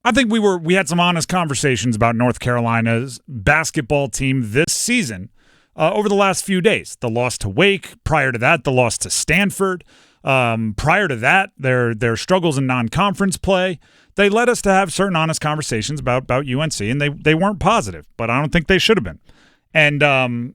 I think we had some honest conversations about North Carolina's basketball team this season over the last few days. The loss to Wake, prior to that, the loss to Stanford. Prior to that, their struggles in non-conference play. They led us to have certain honest conversations about UNC, and they weren't positive, but I don't think they should have been. And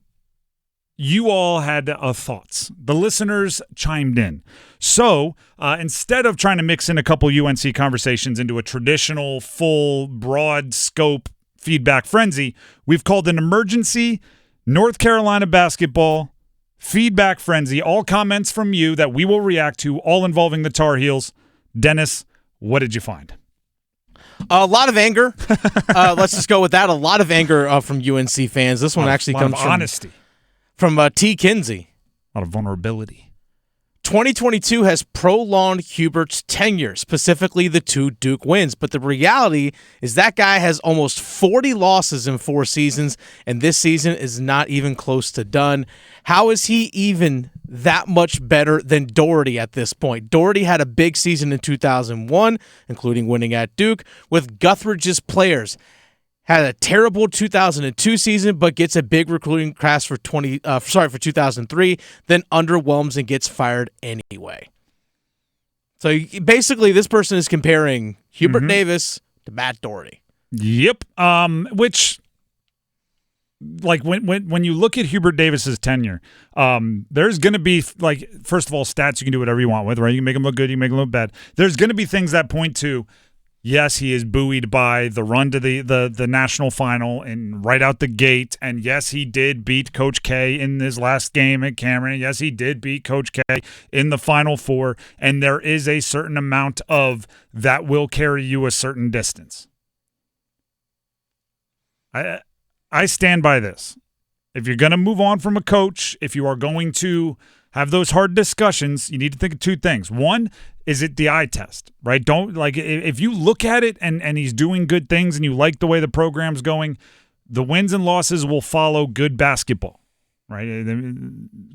you all had thoughts. The listeners chimed in. So instead of trying to mix in a couple UNC conversations into a traditional, full, broad scope feedback frenzy, we've called an emergency North Carolina basketball feedback frenzy. All comments from you that we will react to, all involving the Tar Heels. Dennis, what did you find? A lot of anger. Let's just go with that. A lot of anger from UNC fans. This one actually comes from honesty. From T. Kinsey. A lot of vulnerability. 2022 has prolonged Hubert's tenure, specifically the 2 Duke wins. But the reality is that guy has almost 40 losses in 4 seasons, and this season is not even close to done. How is he even that much better than Doherty at this point? Doherty had a big season in 2001, including winning at Duke, with Guthridge's players. Had a terrible 2002 season, but gets a big recruiting class for 2003, then underwhelms and gets fired anyway. So basically, this person is comparing Hubert Davis to Matt Doherty. Yep. Which, like, when you look at Hubert Davis's tenure, there's going to be, like, first of all, stats you can do whatever you want with, right? You can make them look good, you can make them look bad. There's going to be things that point to, yes, he is buoyed by the run to the national final and right out the gate. And yes, he did beat Coach K in his last game at Cameron. And yes, he did beat Coach K in the Final Four. And there is a certain amount of that will carry you a certain distance. I stand by this. If you're going to move on from a coach, if you are going to have those hard discussions, you need to think of 2 things. One, is it the eye test, right? Don't, like, if you look at it and he's doing good things and you like the way the program's going, the wins and losses will follow good basketball, right?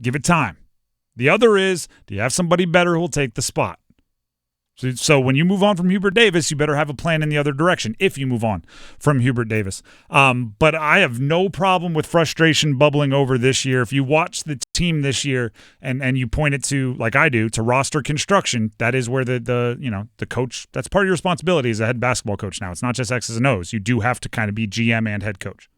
Give it time. The other is, do you have somebody better who will take the spot? So when you move on from Hubert Davis, you better have a plan in the other direction if you move on from Hubert Davis. But I have no problem with frustration bubbling over this year. If you watch the team this year and you point it to, like I do, to roster construction, that is where the coach, that's part of your responsibility as a head basketball coach now. It's not just X's and O's. You do have to kind of be GM and head coach.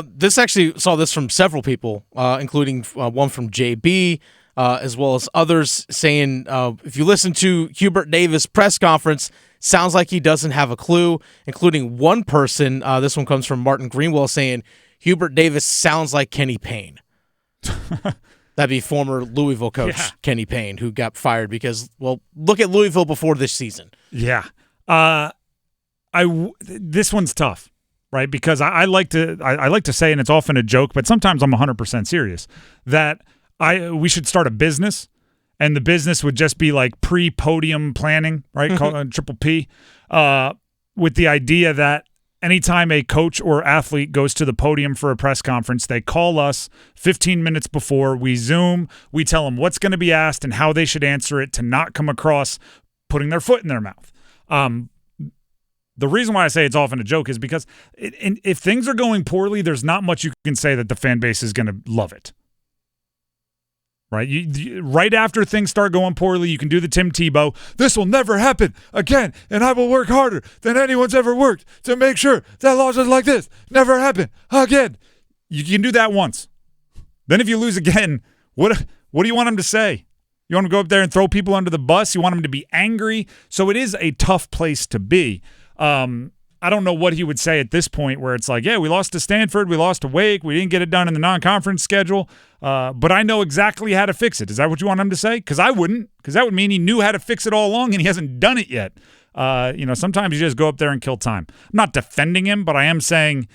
This actually saw this from several people, including one from JB, as well as others saying, if you listen to Hubert Davis' press conference, sounds like he doesn't have a clue, including one person, this one comes from Martin Greenwell, saying Hubert Davis sounds like Kenny Payne. That'd be former Louisville coach Kenny Payne, who got fired because, well, look at Louisville before this season. Yeah. This one's tough, right? Because I like to say, and it's often a joke, but sometimes I'm 100% serious, that we should start a business, and the business would just be like pre-podium planning, right? Called Triple P, with the idea that anytime a coach or athlete goes to the podium for a press conference, they call us 15 minutes before. We Zoom. We tell them what's going to be asked and how they should answer it to not come across putting their foot in their mouth. The reason why I say it's often a joke is because if things are going poorly, there's not much you can say that the fan base is going to love it. Right, right after things start going poorly, you can do the Tim Tebow. This will never happen again, and I will work harder than anyone's ever worked to make sure that losses like this never happen again. You can do that once. Then if you lose again, what do you want them to say? You want them to go up there and throw people under the bus? You want them to be angry? So it is a tough place to be. I don't know what he would say at this point where it's like, yeah, we lost to Stanford, we lost to Wake, we didn't get it done in the non-conference schedule, but I know exactly how to fix it. Is that what you want him to say? Because I wouldn't, because that would mean he knew how to fix it all along and he hasn't done it yet. Sometimes you just go up there and kill time. I'm not defending him, but I am saying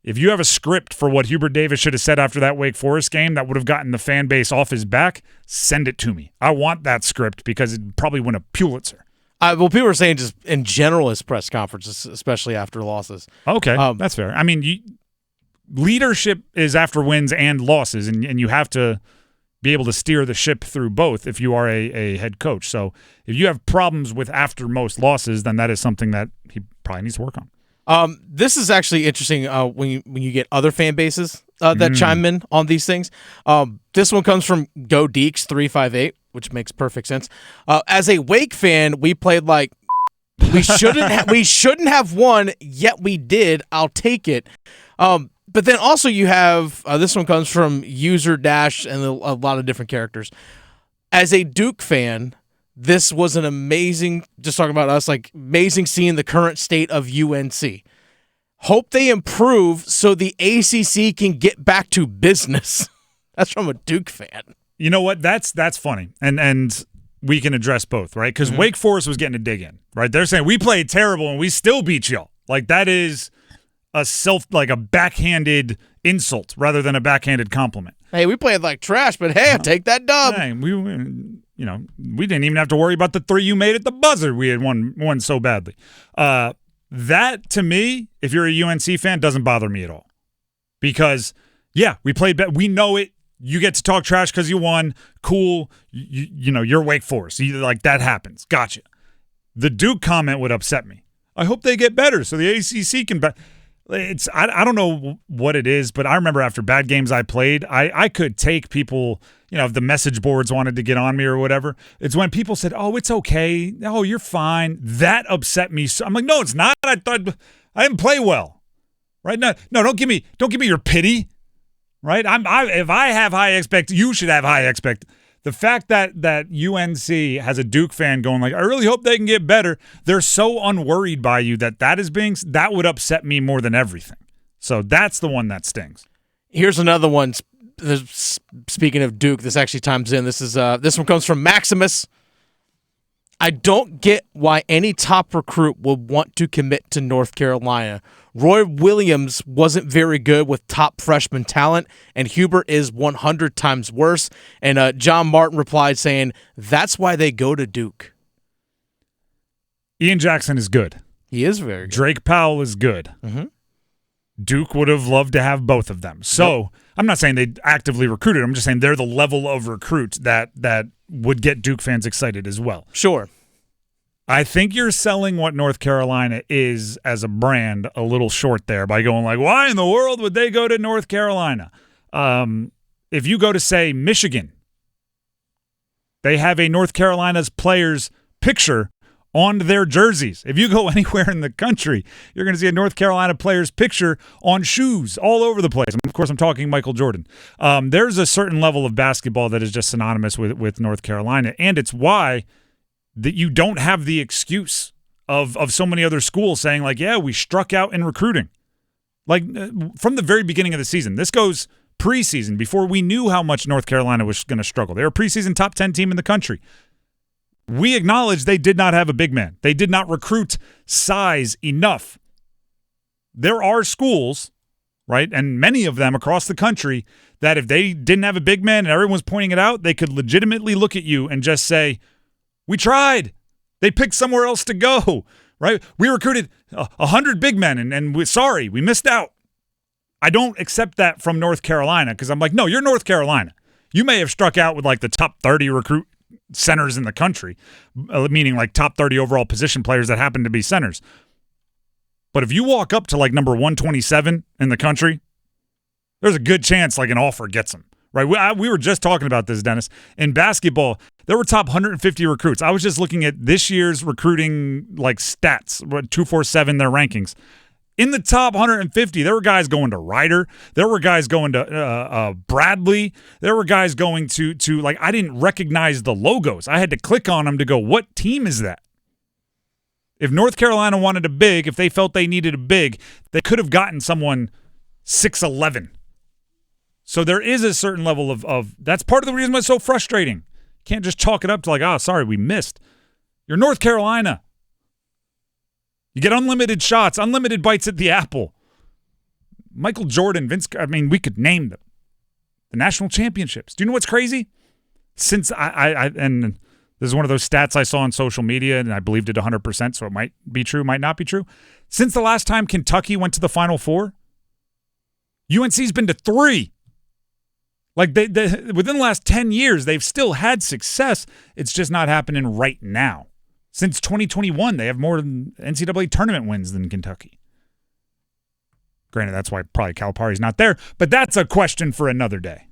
if you have a script for what Hubert Davis should have said after that Wake Forest game that would have gotten the fan base off his back, send it to me. I want that script because it'd probably win a Pulitzer. Well, people are saying just in general his press conferences, especially after losses. Okay, that's fair. I mean, leadership is after wins and losses, and you have to be able to steer the ship through both if you are a head coach. So if you have problems with after most losses, then that is something that he probably needs to work on. This is actually interesting when you get other fan bases that chime in on these things. This one comes from Go Deeks 358, which makes perfect sense. As a Wake fan, we played like we shouldn't have won, yet we did. I'll take it. But then also you have, this one comes from User Dash and a lot of different characters. As a Duke fan, this was an amazing, just talking about us, like amazing seeing the current state of UNC. Hope they improve so the ACC can get back to business. That's from a Duke fan. You know what? That's funny. And we can address both, right? Because Wake Forest was getting a dig in, right? They're saying we played terrible and we still beat y'all. Like that is a backhanded insult rather than a backhanded compliment. Hey, we played like trash, but hey, I'll take that dub. Hey, we didn't even have to worry about the 3 you made at the buzzer. We had won so badly. That to me, if you're a UNC fan, doesn't bother me at all. Because yeah, we played bad. We know it. You get to talk trash because you won. Cool. You're Wake Forest. Like that happens. Gotcha. The Duke comment would upset me. I hope they get better so the ACC can. I don't know what it is, but I remember after bad games I played, I could take people, if the message boards wanted to get on me or whatever. It's when people said, "Oh, it's okay. Oh, you're fine." That upset me. So I'm like, no, it's not. I thought I didn't play well, right? No, don't give me your pity, right? If I have high expect, you should have high expect. The fact that UNC has a Duke fan going like, I really hope they can get better. They're so unworried by you that would upset me more than everything. So that's the one that stings. Here's another one. Speaking of Duke, this actually times in. This one comes from Maximus. I don't get why any top recruit would want to commit to North Carolina. Roy Williams wasn't very good with top freshman talent, and Hubert is 100 times worse. And John Martin replied saying, that's why they go to Duke. Ian Jackson is good. He is very good. Drake Powell is good. Mm-hmm. Duke would have loved to have both of them. So I'm not saying they actively recruited. I'm just saying they're the level of recruit that would get Duke fans excited as well. Sure. I think you're selling what North Carolina is as a brand a little short there by going like, why in the world would they go to North Carolina? If you go to, say, Michigan, they have a North Carolina's players picture on their jerseys. If you go anywhere in the country, you're going to see a North Carolina player's picture on shoes all over the place. Of course, I'm talking Michael Jordan. There's a certain level of basketball that is just synonymous with North Carolina, and it's why that you don't have the excuse of so many other schools saying like, yeah, we struck out in recruiting. Like from the very beginning of the season, this goes preseason before we knew how much North Carolina was going to struggle. They were a preseason top 10 team in the country. We acknowledge they did not have a big man. They did not recruit size enough. There are schools, right, and many of them across the country that if they didn't have a big man and everyone's pointing it out, they could legitimately look at you and just say, we tried. They picked somewhere else to go, right? We recruited 100 big men, and we missed out. I don't accept that from North Carolina because I'm like, no, you're North Carolina. You may have struck out with like the top 30 recruit centers in the country, meaning like top 30 overall position players that happen to be centers. But if you walk up to like number 127 in the country, there's a good chance like an offer gets them. Right, we were just talking about this, Dennis. In basketball, there were top 150 recruits. I was just looking at this year's recruiting like stats, 247 their rankings. In the top 150, there were guys going to Ryder. There were guys going to Bradley. There were guys going to like I didn't recognize the logos. I had to click on them to go, what team is that? If North Carolina wanted a big, if they felt they needed a big, they could have gotten someone 6'11". So there is a certain level of that's part of the reason why it's so frustrating. You can't just chalk it up to like, sorry, we missed. You're North Carolina. You get unlimited shots, unlimited bites at the apple. Michael Jordan, we could name them. The national championships. Do you know what's crazy? Since and this is one of those stats I saw on social media, and I believed it 100%, so it might be true, might not be true. Since the last time Kentucky went to the Final Four, UNC's been to 3. Like within the last 10 years, they've still had success. It's just not happening right now. Since 2021, they have more NCAA tournament wins than Kentucky. Granted, that's why probably Calipari's not there, but that's a question for another day.